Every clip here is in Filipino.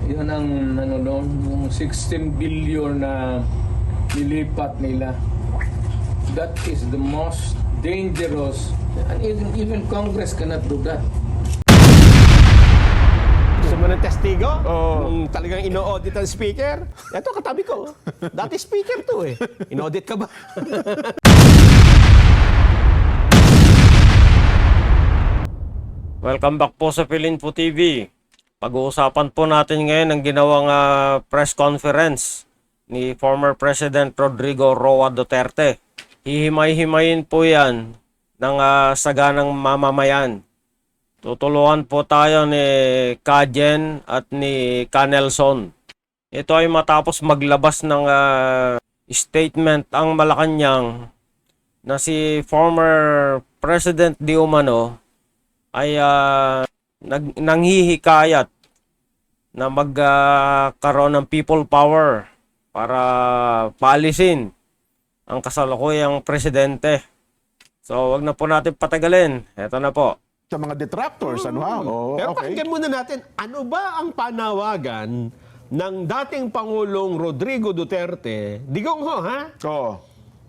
Yun ang ano doon, yung 16 billion na nilipat nila. That is the most dangerous, and even Congress cannot do that. Gusto mo ng testigo? Oo. Kung talagang ino-audit ang speaker? Ito, katabi ko. Dati speaker to eh. In-audit ka ba? Welcome back po sa Philinfo TV. Pag-uusapan po natin ngayon ang ginawang press conference ni former President Rodrigo Roa Duterte. Hihimay-himayin po yan ng saganang mamamayan. Tutulungan po tayo ni Kajen at ni Canelson. Ito ay matapos maglabas ng statement ang Malacanang na si former President Di Umano ay nanghihikayat na magkaroon ng people power para paalisin ang kasalukuyang presidente. So, wag na po natin patagalin. Ito na po. Sa mga detractors, ano ha? Oh, Pero okay. pakinggan muna natin, ano ba ang panawagan ng dating Pangulong Rodrigo Duterte, digong ho ha, Oh.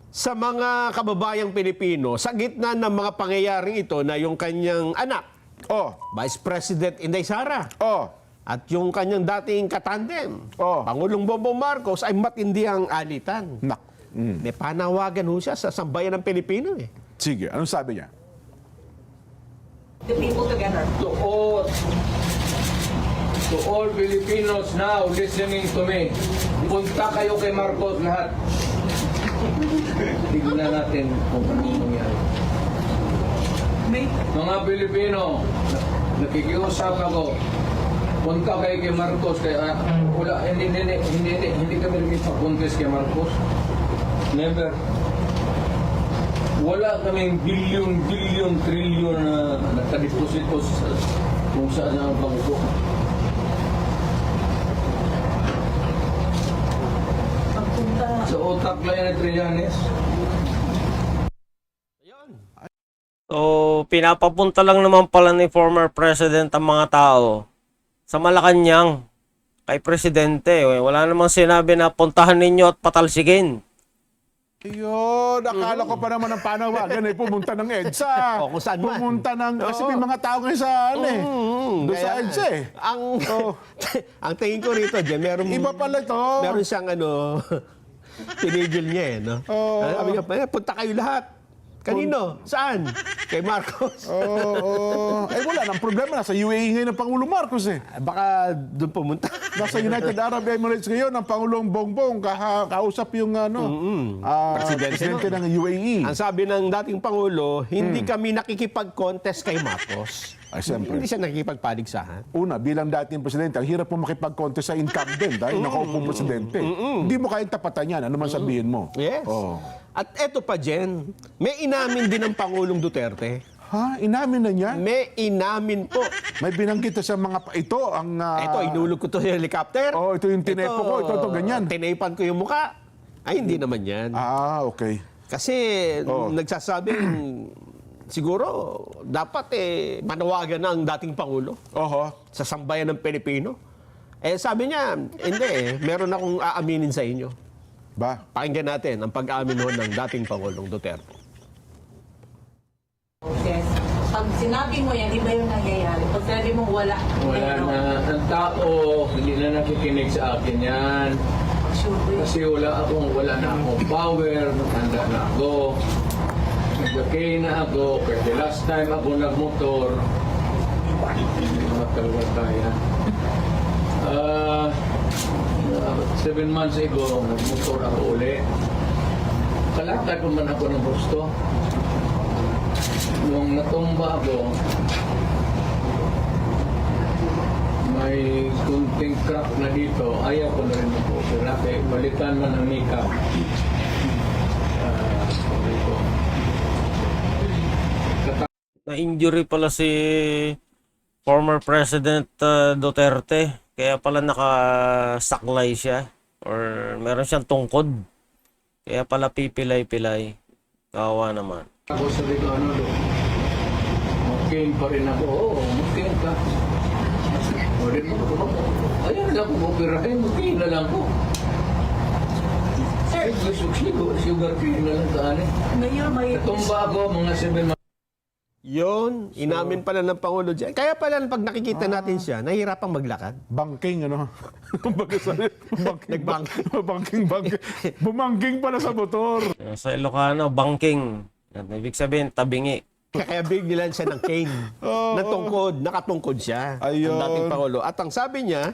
sa mga kababayang Pilipino sa gitna ng mga pangyayaring ito na yung kanyang anak, Oh. Vice President Inday Sara, Oh. at yung kanyang dating katandem, Oh. Pangulong Bongbong Marcos, ay matindi ang alitan. Nak. May panawagan ho siya sa sambayan ng Pilipino eh. Sige, anong sabi niya? The people together. To all Filipinos now listening to me, punta kayo kay Marcos lahat. Tignan natin kung anong nangyari. Mga Pilipino, nakikiusap ako. Punta kayo kay Marcos. Kaya, wala, hindi kami nagpapuntis kay Marcos. Never. Wala kaming billion, trillion na nakadeposito sa kung saan ang bangko. Pagpunta. Sa utak lang yan ni Trillanes. So, pinapapunta lang naman pala ni former president ang mga tao sa Malacanang kay presidente. Wala namang sinabi na puntahan ninyo at patalsigin. Ayun, akala ko pa naman ang panawagan ay pumunta ng EDSA. O, kung saan man. Pumunta ng, kasi may mga tao ngayon sa, ano eh, doon sa Kaya, EDSA eh. Ang tingin ko rito, Jen, meron, Iba pala ito. meron siyang tinigil niya eh, no? Oo. Sabi niya, punta kayo lahat. Kanino? Saan? Kay Marcos. Oo. Eh wala, ang problema nasa UAE ngayon ng Pangulong Marcos eh. Baka doon pumunta. Nasa United Arab Emirates ngayon ang Pangulong Bongbong kausap yung presidente ng UAE. Ang sabi ng dating Pangulo, hindi kami nakikipag-contest kay Marcos. Ay, siyempre. Hindi siya nakikipagpaligsahan. Una, bilang dating presidente, ang hirap po makipag-contest sa incumbent dahil nakaupong presidente. Hindi mo kayang tapatan yan. Ano man sabihin mo. Yes. Oh. At eto pa, Jen, may inamin din ng Pangulong Duterte. Ha? Inamin na niya? May inamin po. May binanggit sa mga ito ang Ito, inulog ko to sa helicopter. Oh, ito yung tinepo ko, ito ganyan. Tinepan ko yung muka. Ay, hindi naman yan. Okay. Kasi nagsasabing siguro dapat manawagan na ang dating Pangulo Oho. sa sambayan ng Pilipino. Eh sabi niya, hindi meron akong aaminin sa inyo. Ba? Pakinggan natin ang pag-aamin ho ng dating Pangulong Duterte. Yes. Pag sinabi mo yan, iba yung nangyayari. Pag sinabi mo wala. Wala na. Ang tao, hindi na nakikinig sa akin yan. Sure. Kasi wala na akong power, handa na ako. Nag-okay na ako, kasi last time ako nagmotor, hindi ko matalaga kaya. 7 months ago, nagmotor ako uli. Kalatag ko man ako ng gusto. Nung natumba ako, may kunting crack na dito, ayaw ko na rin ako. Kaya balitan man ang makeup. Na-injury pala si former President Duterte. Kaya pala nakasaklay siya. Or meron siyang tungkod. Kaya pala pipilay-pilay. Kawawa naman. Ako sabi ko ano doon, mag-game pa rin ako. Oo, mag-game ka. O rin mo, ayun Alam ko, operahin, magkain na lang ko. Sugar cane na lang kaani. Mayor, may... Tumba ako, mga 7 months. Yun, inamin pala ng Pangulo dyan. Kaya pala pag nakikita natin siya, nahihirapang maglakad. Banking, ano? Kumbaga sa Nagbank. banking. Bumangking pala sa motor. Sa Ilocano, banking. Yan, ibig sabihin, tabingi. Kaya bigyan siya ng cane. ng tungkod, nakatungkod siya. Ayun. Ang dating Pangulo. At ang sabi niya,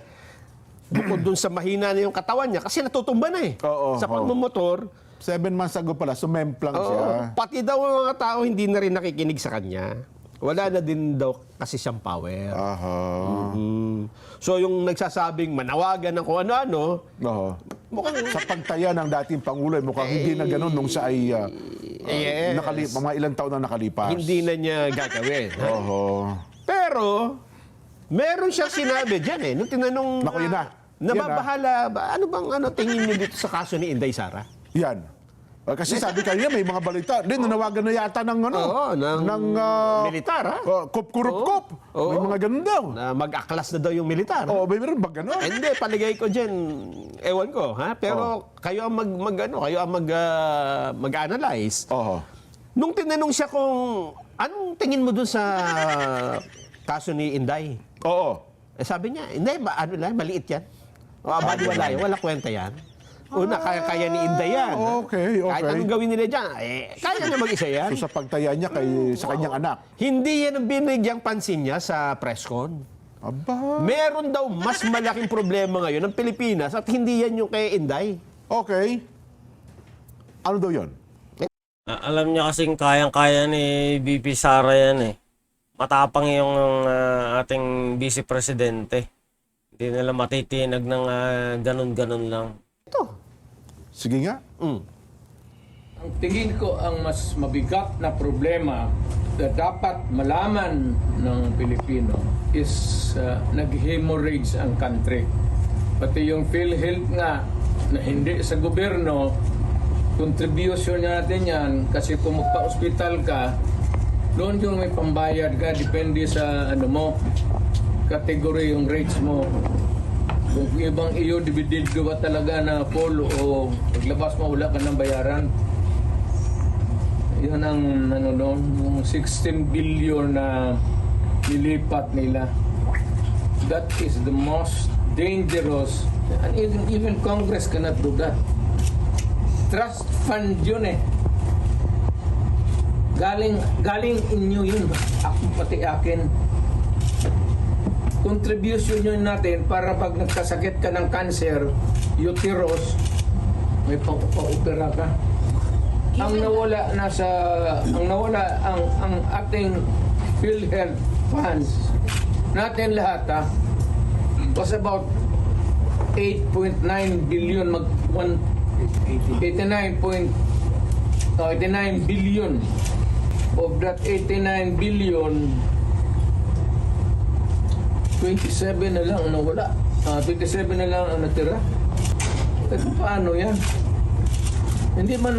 bukod dun sa mahina na yung katawan niya, kasi natutumba na eh. Oo, sa pagmumotor, 7 months ago pala, sumemplang siya. pati daw ang mga tao hindi na rin nakikinig sa kanya. Wala na din daw kasi siyang power. Aha. So yung nagsasabing manawagan ng kung ano-ano, Oo. mukhang Sa pagtaya ng dating Pangulo, mukhang hindi na ganun nung siya ay Yes. mga ilang taon na nakalipas. hindi na niya gagawin. Oo. Pero, meron siyang sinabi dyan eh. Nung tinanong, Naku, yun na. nababahala ba? Ano bang tengin niyo dito sa kaso ni Inday Sara? Yan. Kasi sabi kanina may mga balita. Din, nanawagan na yata ng ano? Oo, ng militar, ha? Kup-kurup-kup. Oo. May mga ganun daw. Na mag-aklas na daw yung militar. Oo, may meron ba ganun? Hindi, paligay ko dyan, ewan ko, ha? Pero kayo ang mag-analyze. Oo. Nung tinanong siya kung, anong tingin mo dun sa kaso ni Inday? Oo. Eh, sabi niya, hindi, maliit yan. O, baliwala yan, wala kwenta yan. Una, kaya ni Inday yan. Okay. Kahit anong gawin nila dyan, kaya niya mag-isa yan. So sa pagtaya niya sa kanyang anak. Hindi yan ang binigyang pansin niya sa presscon. Aba. Meron daw mas malaking problema ngayon ng Pilipinas at hindi yan yung kay Inday. Okay. Ano daw yon? Alam niya kasing kayang-kaya ni VP Sara yan eh. Matapang yung ating vice presidente. Hindi nila matitinag ng ganun-ganun lang. Ito. Sige nga. Ang tingin ko ang mas mabigat na problema na dapat malaman ng Pilipino is nag-hemorrhage ang country. Pati yung PhilHealth nga na hindi sa gobyerno, contribution natin yan kasi kung magpa-hospital ka, doon yung may pambayad ka, depende sa category yung rates mo. Kung ibang iyo, dividido ba talaga na full o paglabas mo, wala ka ng bayaran. Yan ang yung 16 billion na nilipat nila. That is the most dangerous, and even Congress cannot do that. Trust fund yun eh. Galing inyo yun. Ako pati akin. Contribution yun natin para pag nagkasakit ka ng cancer, uterus, may pa-opera ka. Ang ating PhilHealth funds natin lahat was about 8.9 billion 89 billion. Of that 89 billion, 27 na lang ang nawala. 27 na lang ang natira. Paano yan? Hindi man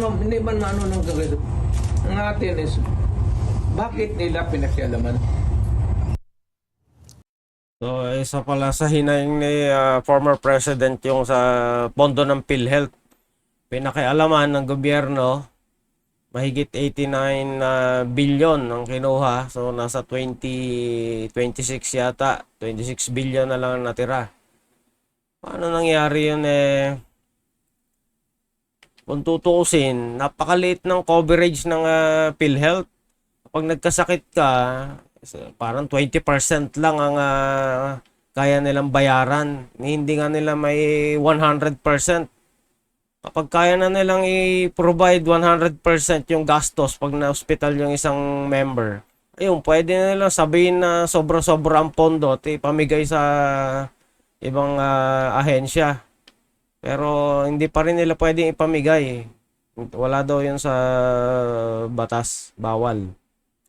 maano ng Kongreso. Ang atin is, bakit nila pinakialaman? So, isa pala sa hinayang ni former president yung sa pondo ng PhilHealth. Pinakialaman ng gobyerno, mahigit 89 billion ang kinuha. So, nasa 26 yata. 26 billion na lang natira. Paano nangyari yun eh? Kung tutuusin, napakaliit ng coverage ng PhilHealth. Kapag nagkasakit ka, parang 20% lang ang kaya nilang bayaran. Hindi nga nila may 100%. Kapag kaya na nilang i-provide 100% yung gastos pag na-hospital yung isang member, ayun, pwede na nilang sabihin na sobra-sobra ang pondo at ipamigay sa ibang ahensya. Pero hindi pa rin nila pwedeng ipamigay. Wala daw yun sa batas. Bawal.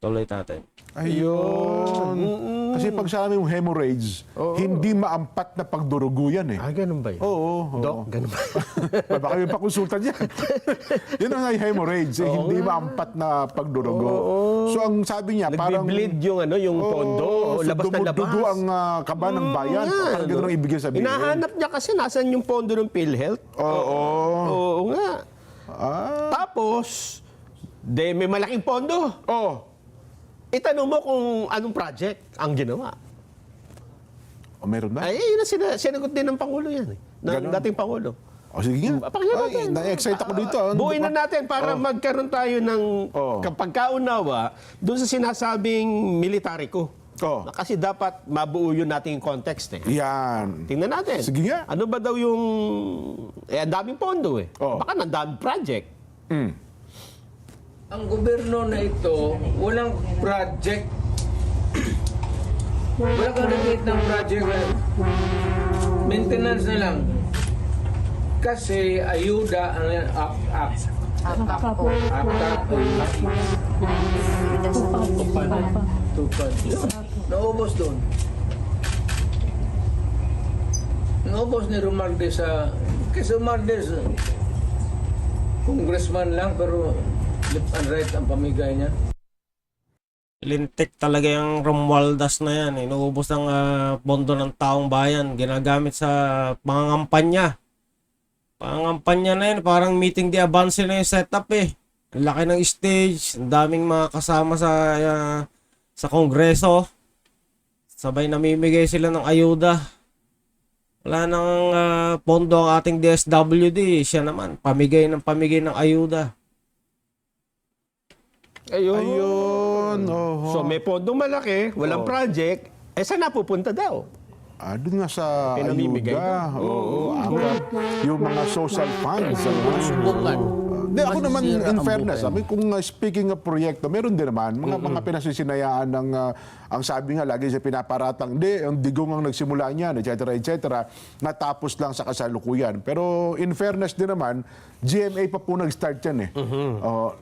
Tuloy natin. Ayun. Kasi pag sabi mong hemorrhage, hindi maampat na pagdurugo yan eh. Ah, ganun ba yun? Oo. Dok, ganun ba? Baka yung pakonsulta dyan. Yun ang hemorrhage, eh, hindi maampat na pagdurugo. So ang sabi niya, parang Nagbi-bleed yung yung pondo, so labas na labas. dumudugo ang kaba ng bayan. Parang gano'n ang ibigay sabihin. Hinahanap niya kasi nasan yung pondo ng PhilHealth. Oo. Oo nga. Tapos, may malaking pondo. Itanong mo kung anong project ang ginawa. Meron ba? Ay, yun ang sinagot din ng Pangulo yan. Ng dating Pangulo. Sige nga. Pakinggan natin. Na-excite ako dito. Buuin na natin para magkaroon tayo ng pagkaunawa doon sa sinasabing military ko. Kasi dapat mabuo yun natin yung context eh. Yan. Tingnan natin. Sige nga. Ano ba daw yung... ang daming pondo eh. Baka ang daming project. Ang gobyerno na ito, walang project. Walang kanagit ng project. Maintenance na lang. Kasi ayuda ang tupad. Naubos doon. Naubos ni Romualdez kasi Romualdez, congressman lang pero left and right ang pamigay niya. Lintik talaga yung Romualdez na yan. Inuubos ang pondo ng taong bayan. Ginagamit sa pangangampanya. Pangangampanya na yan. Parang meeting the advance na yung setup eh. Ang laki ng stage. Ang daming mga kasama sa kongreso. Sabay namimigay sila ng ayuda. Wala nang pondo ang ating DSWD. Siya naman, pamigay ng ayuda. Ayun. So may pondong malaki, walang project, saan napupunta daw? Doon nga sa Pinamimigay ayuda. Yung mga social funds. Ako naman, in fairness, kung speaking of proyekto, meron din naman mga pinasisinayaan ng, ang sabi nga, lagi siya pinaparatang, ang digong ang nagsimula niyan, etc., natapos lang sa kasalukuyan. Pero in fairness din naman, GMA pa po nag-start yan eh.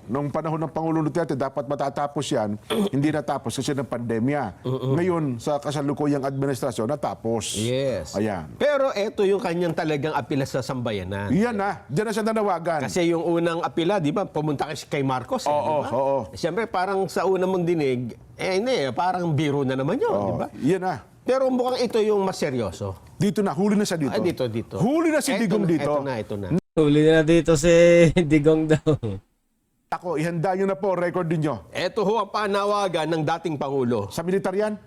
Nung panahon ng Pangulong Duterte, dapat matatapos yan, hindi natapos kasi ng pandemya. Ngayon, sa kasalukuyang administrasyon, natapos. Yes. Ayan. Pero eto yung kanyang talagang apila sa sambayanan. Yan na, dyan na siya nanawagan. Kasi yung unang apila, di ba, pumunta kay Marcos. Di ba? Siyempre, parang sa unang mong dinig, parang biro na naman yun, di ba? Yan na. Pero mukhang ito yung mas seryoso. Dito na, huli na siya dito. Dito. Huli na si Digong dito. Ito na. Huli na dito si Digong daw. Ako, ihanda nyo na po, record ninyo. Ito ho ang panawagan ng dating Pangulo. Sa militar yan?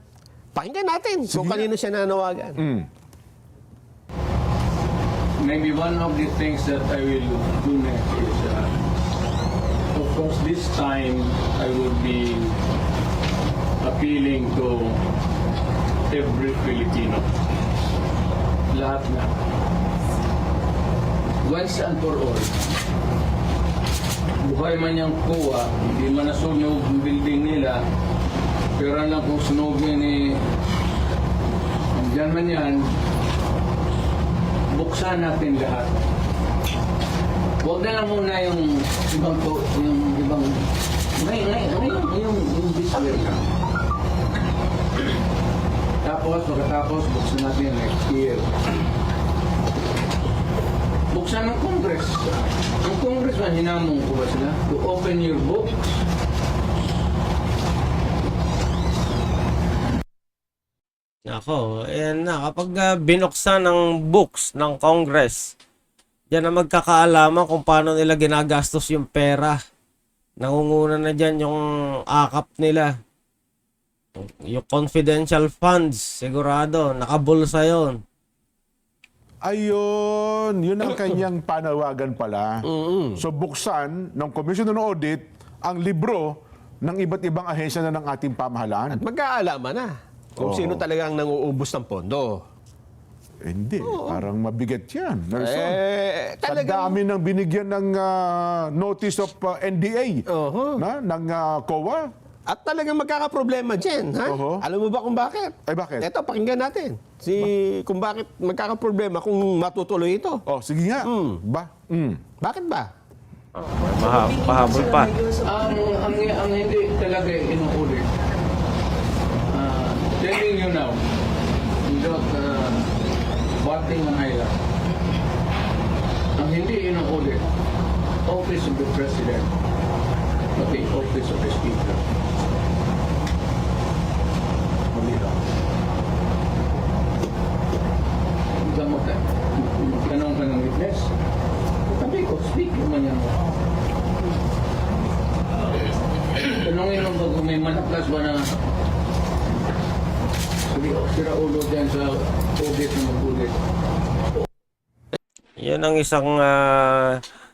Pakinggan natin kung kanino siya nanawagan. Maybe one of the things that I will do next is, of course, this time I will be appealing to every Filipino. Lahat na. Once and for all. Buhay man yung kuha, hindi man nasunog ang building nila, pero lang kung sunogin ni andyan man yan, buksan natin lahat. Huwag na lang muna yung ibang yung display lang. Tapos, pagkatapos, buksan natin next year. Buksan ng Congress. Ang Congress man, hinamong ko ba sila? To open your books. Ako, ayan na. Kapag binuksan ng books ng Congress, diyan na magkakaalaman kung paano nila ginagastos yung pera. Nangunguna na dyan yung akap nila. Yung confidential funds, sigurado, nakabulsa yon. Ayun, yun ang kanyang panawagan pala. So buksan ng Commission on Audit ang libro ng iba't ibang ahensya na ng ating pamahalaan. At magkaalaman na kung sino talagang nanguubos ng pondo. Hindi, parang mabigat yan. Nelson. Sa Talagang dami ng binigyan ng notice of NDA ng COA. at talagang magkakaproblema dyan, ha? Alam mo ba kung bakit? Ay, bakit? Ito, pakinggan natin. Kung bakit magkakaproblema kung matutuloy ito. Sige nga. Bakit ba? Pahabol pa. Ang hindi talaga inuulit. Telling telling you now, without batting an eyelash, ang hindi ino-audit, Office of the President, pati Office of the Speaker. Mali lang. Tanong ka ng witness. Sabi ko, speak naman yan. Tanongin mo ba kung may manaklas ba na sabi ko, sira ulo dyan sa audit na mag-audit. Yan ang isang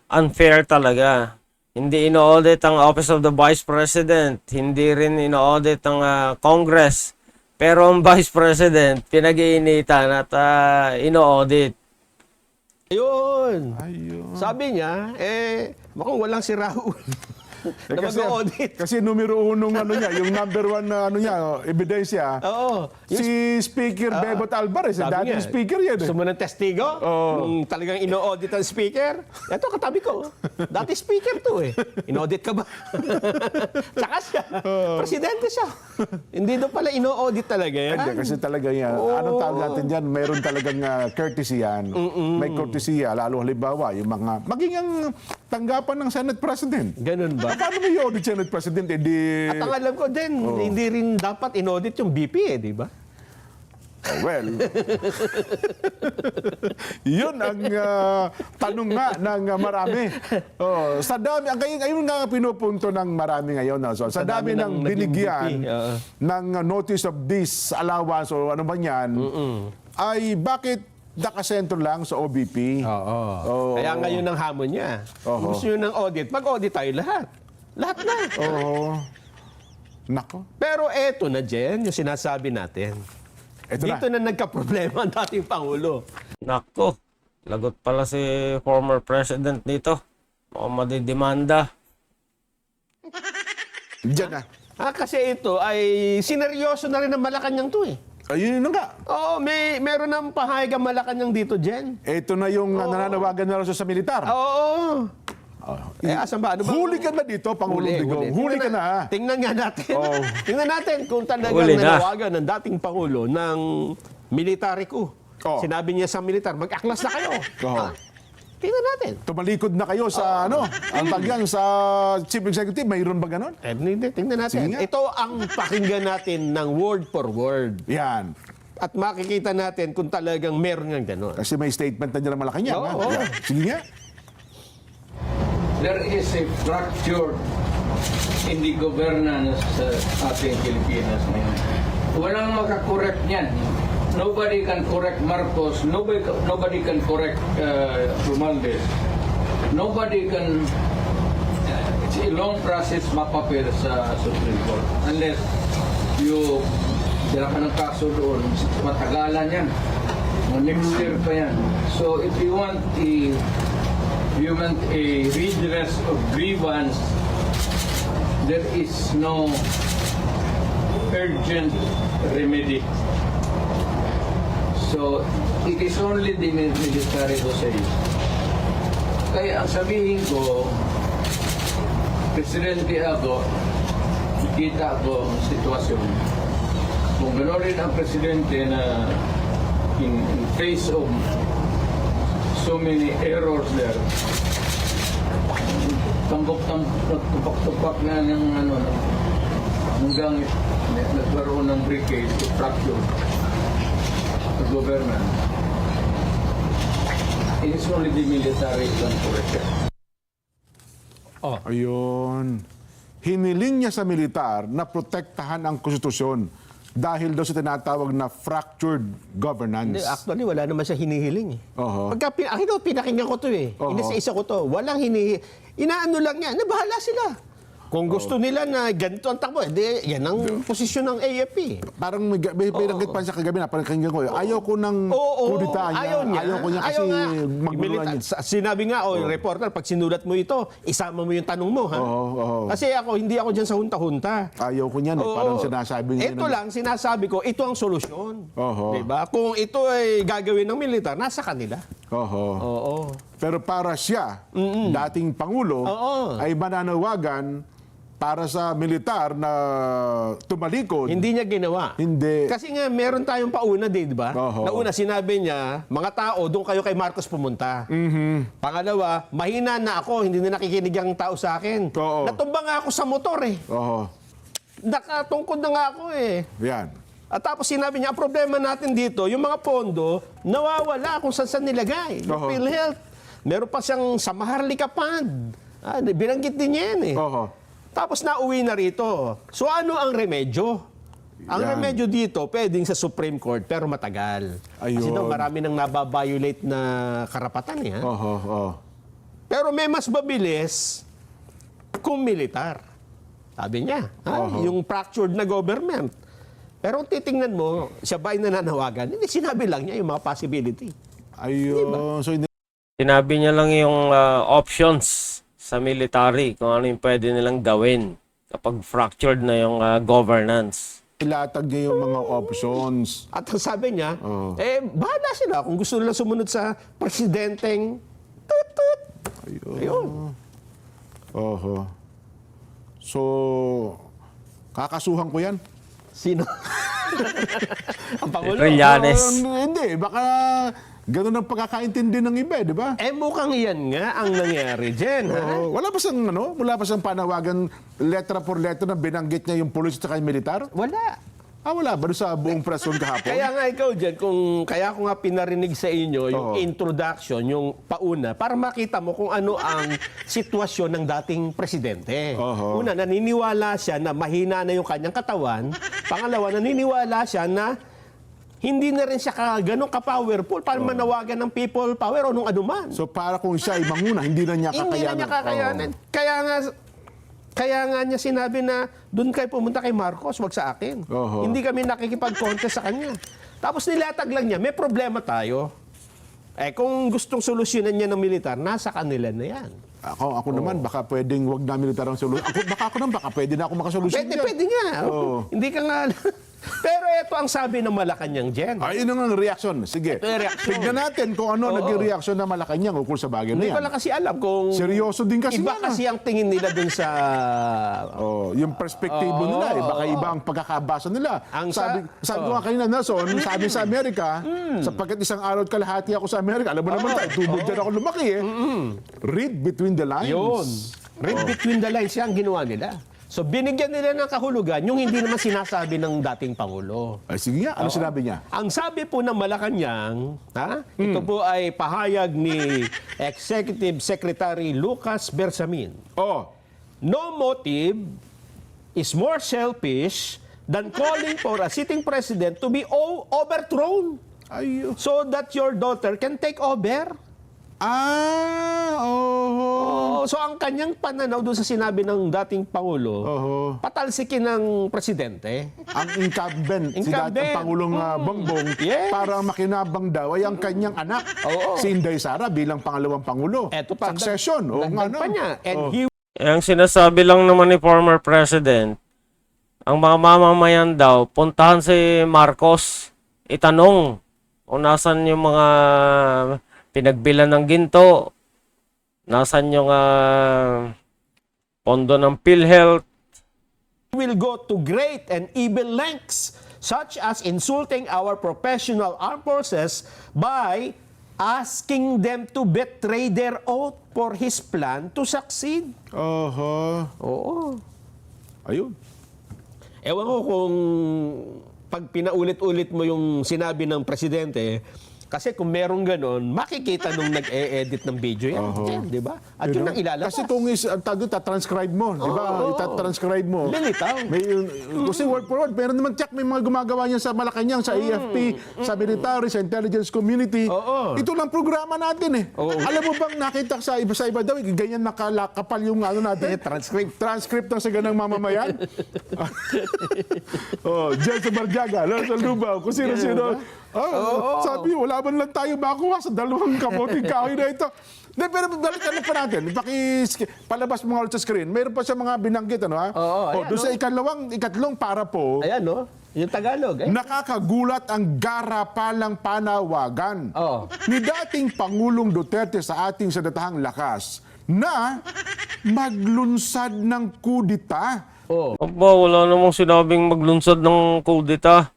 unfair talaga. Hindi ino-audit ang Office of the Vice President. Hindi rin ino-audit ang Congress. Pero ang Vice President, pinag-iinitan at ino-audit. Ayun. Ayun. Sabi niya, mukhang walang si Raul. na mag-audit. Kasi numero unong ano niya, yung number one na ano niya, ebidensya. Oo. Si Speaker Bebot Alvarez, Sabi dating niya, speaker yan. Gusto mo ng testigo? Oo. Yung talagang ino-audit ang speaker? Ito, katabi ko. Dati speaker to eh. In-audit ka ba? Tsaka siya. Presidente siya. Hindi doon pala ino-audit talaga yan. Hindi, kasi talaga yan. Anong tawag natin dyan? Mayroon talagang courtesy yan. May courtesy, lalo halimbawa, yung mga, maging ang tanggapan ng Senate President. Ganun ba? Paano may audit Senate President? At ang alam ko din, hindi rin dapat in-audit yung BP di ba? Well, yun ang tanong nga ng marami. Sa dami, ayun nga pinupunto ng marami ngayon. Sa dami ng binigyan ng notice of disallowance o ano ba yan, ay bakit nakasentro lang sa OBP? Oo. Kaya ngayon ang hamon niya. Kung gusto nyo ng audit, mag-audit tayo lahat. Lahat na. Oo. Nako. Pero eto na, Jen, yung sinasabi natin. Ito Dito na nagka-problema ang dating Pangulo. Nako, lagot pala si former president dito. Mukhang madidemanda. Diyan na. Kasi ito ay sineryoso na rin ng Malacanang to eh. Ayun na nga. Oo, meron ng pahayag ang Malacanang dito, Jen. Ito na yung nananawagan na raw sa militar. Oo. Asan ba? Ano ba? Huli ka na dito, Pangulong Digong. Huli ka na, ha? Tingnan nga natin. Oo. Tingnan natin kung talagang Huli na. nanawagan ng dating Pangulo ng military coup. Oo. Sinabi niya sa militar, mag-aklas na kayo. Oo. Tingnan natin. Tumalikod na kayo sa ang tagyan sa Chief Executive. Mayroon ba ganon? Tingnan natin. Sige nga. Ito ang pakinggan natin ng word for word. Yan. At makikita natin kung talagang meron ng gano'n. Kasi may statement na dyan ng Malacanang. ha? Oo. Yan. Sige nga. There is a fracture in the governance sa ating Pilipinas ngayon. Walang makakorek niyan. Nobody can correct Marcos. Nobody can correct Romualdez. Nobody can... it's a long process mapapil sa Supreme Court. Unless you... Dila ka ng kaso doon, matagalan yan. Next year pa yan. So if you want a redress of grievance, there is no urgent remedy. So it is only the military who says. Kaya ang sabihin ko, Presidente ako, kita ko ang sitwasyon. Kung gano'n rin ang Presidente na in face of so many errors there, tupak-tupak na ng hanggang nagkaroon ng breakage, fracture sa government. It is only the military lang correct. Ayun. Hiniling niya sa militar na protektahan ang konstitusyon dahil daw sa tinatawag na fractured governance. Hindi, actually, wala naman siya hinihiling eh. Oho. Akin daw, pinakinggan ko to eh. Oho. Inisa-isa ko to. Walang inaano lang niya. Nabahala sila. Kung gusto nila na ganito ang takbo, yan ang posisyon ng AFP. Parang may naggit pa siya kagabi na parang kanya ko, ayaw ko ng kudita niya. Ayaw niya. Ayaw ko niya kasi magmuluan niya. Sinabi nga, reporter, pag sinulat mo ito, isama mo yung tanong mo, ha? Oo. Kasi hindi ako dyan sa hunta-hunta. Ayaw ko niyan. Parang sinasabi niya. Ito lang, sinasabi ko, ito ang solusyon. Oho. Diba? Kung ito ay gagawin ng militar, nasa kanila. Oho. Oo. Pero para siya, dating Pangulo, Oo. ay mananawagan para sa militar na tumalikod. Hindi niya ginawa. Hindi. Kasi nga, meron tayong pauna, di ba? Oho. Nauna, sinabi niya, mga tao, doon kayo kay Marcos pumunta. Pangalawa, mahina na ako, hindi na nakikinig ang tao sa akin. Oo. Natumba nga ako sa motor eh. Oo. Nakatungkod na nga ako eh. Yan. At tapos sinabi niya, ang problema natin dito, yung mga pondo, nawawala kung saan nilagay. Yung Oho. PhilHealth. Meron pa siyang sa Maharlika Fund. Binanggit din niya yan eh. Oho. Tapos nauwi na rito. So ano ang remedyo? Ang Yan. remedyo dito, pwedeng sa Supreme Court, pero matagal. Kasi Ayun. daw marami nang nababiolate na karapatan eh. Ha? Oho. Oho. Pero may mas mabilis kung militar. Sabi niya, yung fractured na government. Pero kung titingnan mo, siya ba ay nananawagan? Hindi, sinabi lang niya yung mga possibility. Ayun. So, Sinabi niya lang yung options sa military, kung ano yung pwede nilang gawin kapag fractured na yung governance. ilatag niya yung mga options. At ang sabi niya, Oo. bahala sila kung gusto nila sumunod sa presidenteng tut-tut. Ayun. Oho. So, kakasuhan ko yan. Sino? Ang Pangulo. Trillanes. Hindi, baka ganun ang pagkakaintindi ng iba, di ba? Mukhang yan nga ang nangyari dyan. Ha? Wala pa siyang wala pa siyang panawagan letra por letra na binanggit niya yung pulis at yung militar? Wala. Wala ba doon sa buong press room kahapon? Kaya nga ikaw dyan, kaya ko nga pinarinig sa inyo yung introduction, yung pauna, para makita mo kung ano ang sitwasyon ng dating presidente. Oho. Una, naniniwala siya na mahina na yung kanyang katawan. Pangalawa, naniniwala siya na hindi na rin siya ganun ka-powerful para manawagan ng people power o nung anuman. So para kung siya ay manguna, hindi na niya kakayanan. Hindi na niya kakayanan. Kaya nga niya sinabi na doon kayo pumunta kay Marcos, wag sa akin. Oho. Hindi kami nakikipag-contest sa kanya. Tapos nilatag lang niya, may problema tayo. Kung gustong solusyonan niya ng militar, nasa kanila na yan. Ako naman, baka pwedeng wag na militar ang solusyon. Baka pwede na ako makasolusyon dyan. Pwede nga. Oo. Hindi ka nga... Pero ito ang sabi ng Malacanang Jen. Ayun ang reaksyon. Sige. Ito yung reaksyon. Tignan natin kung ano naging reaksyon ng Malacanang ukol sa bagay na Hindi yan. ko lang kasi alam kung... Seryoso din kasi Iba yan, kasi ang tingin nila dun sa... Yung perspektibo nila, baka iba ang pagkakabasa nila. Sabi ko nga kanina, Nelson, sabi sa Amerika, sapagkat isang araw at kalahati ako sa Amerika, alam mo naman tayo, tubod dyan ako lumaki eh. Read between the lines. Yun. Read between the lines yan ang ginawa nila. So binigyan nila ng kahulugan yung hindi naman sinasabi ng dating Pangulo. Ay, sige nga, ano sinabi niya? Ang sabi po ng Malacanang, ito po ay pahayag ni Executive Secretary Lucas Bersamin. No motive is more selfish than calling for a sitting president to be overthrown Ayun. so that your daughter can take over. So ang kanyang pananaw doon sa sinabi ng dating Pangulo, patalsikin ng presidente. Ang incumbent, si Incumbent. dating Pangulong Bongbong, Yes. para makinabang daw ay ang kanyang anak, si Inday Sara bilang pangalawang Pangulo. Eto pa, Succession. dagdag pa niya. And he Ang sinasabi lang naman ni former president, ang mga mamamayan daw, puntahan si Marcos, itanong kung nasan yung mga pinagbilan ng ginto, nasan yung pondo ng PhilHealth. will go to great and evil lengths such as insulting our professional armed forces by asking them to betray their oath for his plan to succeed. Oo. Ayun. Ewan ko kung pag pinaulit-ulit mo yung sinabi ng presidente, kasi kung merong ganon, makikita nung nag-e-edit ng video yan, di ba? At yun ang ilalabas. Kasi kung tatranscribe mo, di ba? Itatranscribe mo. Lilitaw. Kasi word for word, meron naman check, may mga gumagawa niyan sa Malacanang, sa AFP, sa military, sa intelligence community. Ito lang programa natin eh. Alam mo bang nakita sa iba daw, ganyan nakalakapal yung natin? Transcript ng sa ganang mamamayan. Diyan sa Barjaga, sa Lubao, kung sino-sino. Sabi, wala man lang tayo makuha sa dalawang kamoting kahoy na ito. Hindi, pero balikan pa natin. Palabas mo nga ulit sa screen. Mayroon pa siya mga binanggit, doon sa ikatlong para po, Ayan, no? Yung Tagalog. nakakagulat ang garapalang panawagan ni dating Pangulong Duterte sa ating sadatahang lakas na maglunsad ng kudita. Aba, wala namang sinabing maglunsad ng kudita.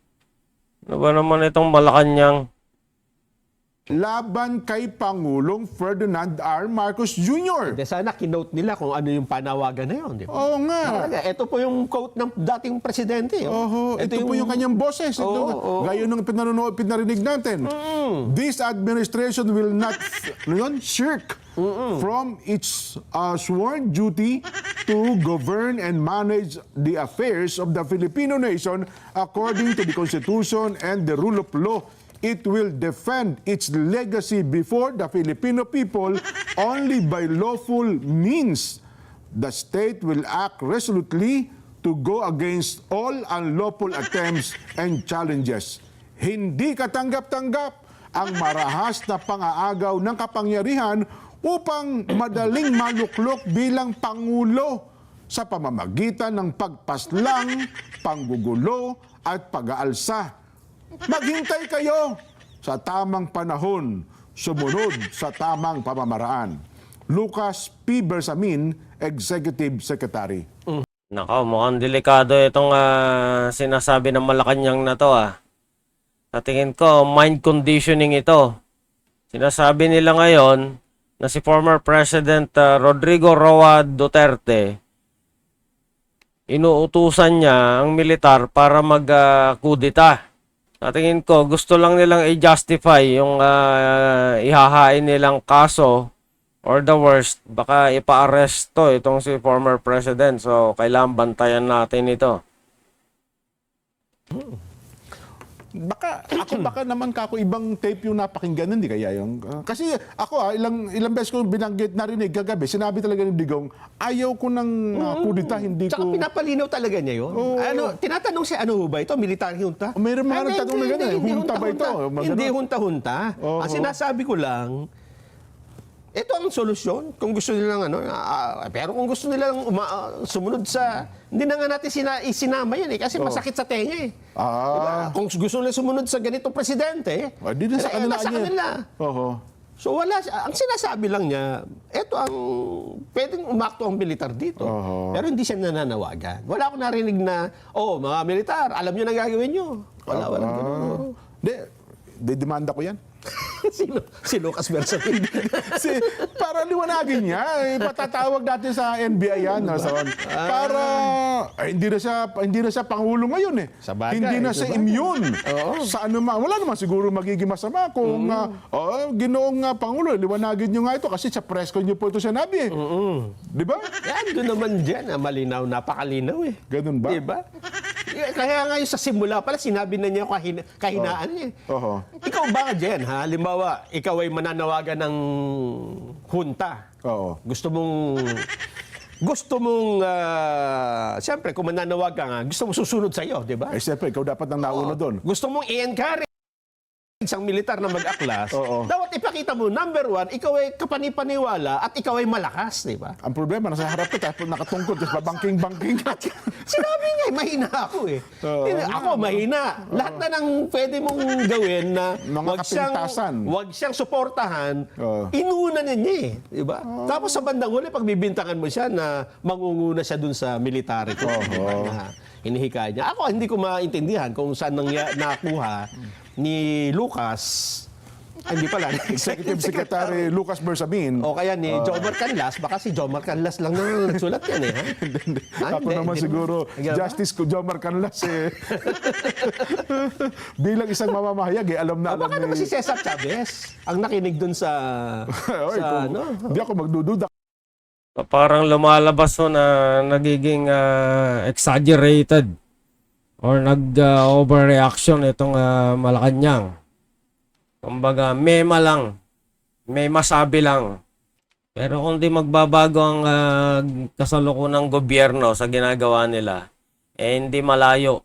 Ano ba naman itong Malacanang? Laban kay Pangulong Ferdinand R. Marcos Jr. De sana kinote nila kung ano yung panawagan na yun. Di ba? Oo nga. Talaga, ito po yung quote ng dating presidente. Oho, ito po yung kanyang boses. Gaya ng pinarinig natin. This administration will not shirk from its sworn duty to govern and manage the affairs of the Filipino nation according to the Constitution and the rule of law. It will defend its legacy before the Filipino people only by lawful means. The state will act resolutely to go against all unlawful attempts and challenges. Hindi katanggap-tanggap ang marahas na pang-aagaw ng kapangyarihan upang madaling maluklok bilang Pangulo sa pamamagitan ng pagpaslang, panggugulo at pag-aalsa. Maghintay kayo sa tamang panahon, sumunod sa tamang pamamaraan. Lucas P. Bersamin, Executive Secretary. Nako, mukhang delikado itong sinasabi ng Malacanang na to Sa tingin ko, mind conditioning ito. Sinasabi nila ngayon na si former President Rodrigo Roa Duterte, inuutusan niya ang militar para mag-kudita. Sa tingin ko, gusto lang nilang i-justify yung ihahain nilang kaso or the worst, baka ipa-arresto itong si former president. So, kailangan bantayan natin ito. Baka naman kako ibang tape yung napakinggan, hindi kaya yung kasi ako ilang beses ko binanggit narinig kagabi, sinabi talaga ni Digong, ayaw ko ng kudita, hindi Tsaka ko. pinapalinaw talaga niya yun. Tinatanong siya, ano ba ito? Military junta? Meron mga nagtatanong na gano'n, junta ba ito? Hindi junta-junta. Ang sinasabi ko lang, ito ang solusyon. Kung gusto nilang pero kung gusto nilang sumunod sa, hindi na nga natin isinama yan kasi masakit sa tenga Diba? Kung gusto nila sumunod sa ganitong presidente, Di na sa kanila. nasa kanila. So wala, ang sinasabi lang niya, ito ang pwedeng umakto ang militar dito. Pero hindi siya nananawagan. Wala akong narinig na, mga militar, alam niyo na gagawin niyo. Wala ganun. Demanda ko yan. Si Lucas Bersamin. Para liwanagin niya, patatawag natin sa NBI yan. Para hindi na siya pangulo ngayon Sabagay, hindi na siya immune sa anumang. Wala naman siguro magiging masama kung ginoong pangulo, liwanagin niyo nga ito kasi sa press ko niyo po ito sinabi. Di ba? Yan, doon naman dyan. Malinaw, napakalinaw Ganun ba? Diba? Kaya nga yung sa simula pala, sinabi na niya kahinaan niya. Ikaw ba nga dyan, halimbawa, ikaw ay mananawagan ng junta. Gusto mong, siyempre, kung mananawag ka nga, gusto mong susunod sa'yo, di ba? Siyempre, ikaw dapat nang nauna doon. Gusto mong i-encourage isang militar na mag-aklas, dapat ipakita mo, number one, ikaw ay kapanipaniwala at ikaw ay malakas, di ba? Ang problema, nasa harap ka, tapos nakatungkod, tapos babangking-bangking. Sinabi niya, mahina ako Ako, mahina. Lahat na ng pwede mong gawin na wag siyang suportahan, inuna niya di ba? Tapos sa bandang huli, pagbibintangan mo siya na mangunguna siya dun sa military ko. Na hinihikay niya. Ako, hindi ko maintindihan kung saan nakuha ni Lucas, hindi pala, Executive Secretary Lucas Bersamin. o kaya ni Jomar Canlas, baka si Jomar Canlas lang na nagsulat yan Ako naman siguro, Justice ko, Jomar Canlas bilang isang mamamahayag alam na alam baka naman si Cesar Chavez ang nakinig dun sa Hindi ako magdududa. Parang lumalabas na nagiging exaggerated or nag-overreaction itong Malacanang. Kumbaga, mema lang. May masabi lang. Pero kung di magbabago ang kasalukuyan ng gobyerno sa ginagawa nila, hindi malayo.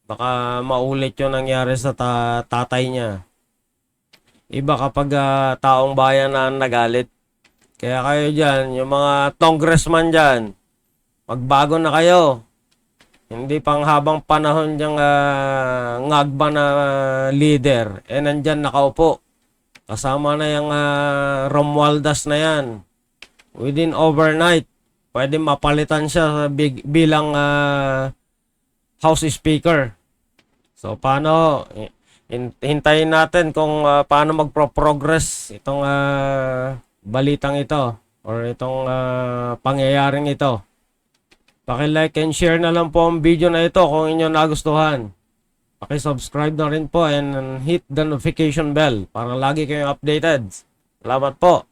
Baka maulit yung nangyari sa tatay niya. Iba kapag taong bayan na nagalit. Kaya kayo dyan, yung mga congressman dyan, magbago na kayo. Hindi pang habang panahon diyang ngagba na leader. Nandyan nakaupo. Kasama na yung Romualdez na yan. Within overnight, pwede mapalitan siya bilang House Speaker. So paano hintayin natin kung paano magpro-progress itong balitang ito or itong pangyayaring ito. Paki-like and share na lang po ang video na ito kung inyo nagustuhan. Paki-subscribe na rin po and hit the notification bell para lagi kayong updated. Salamat po.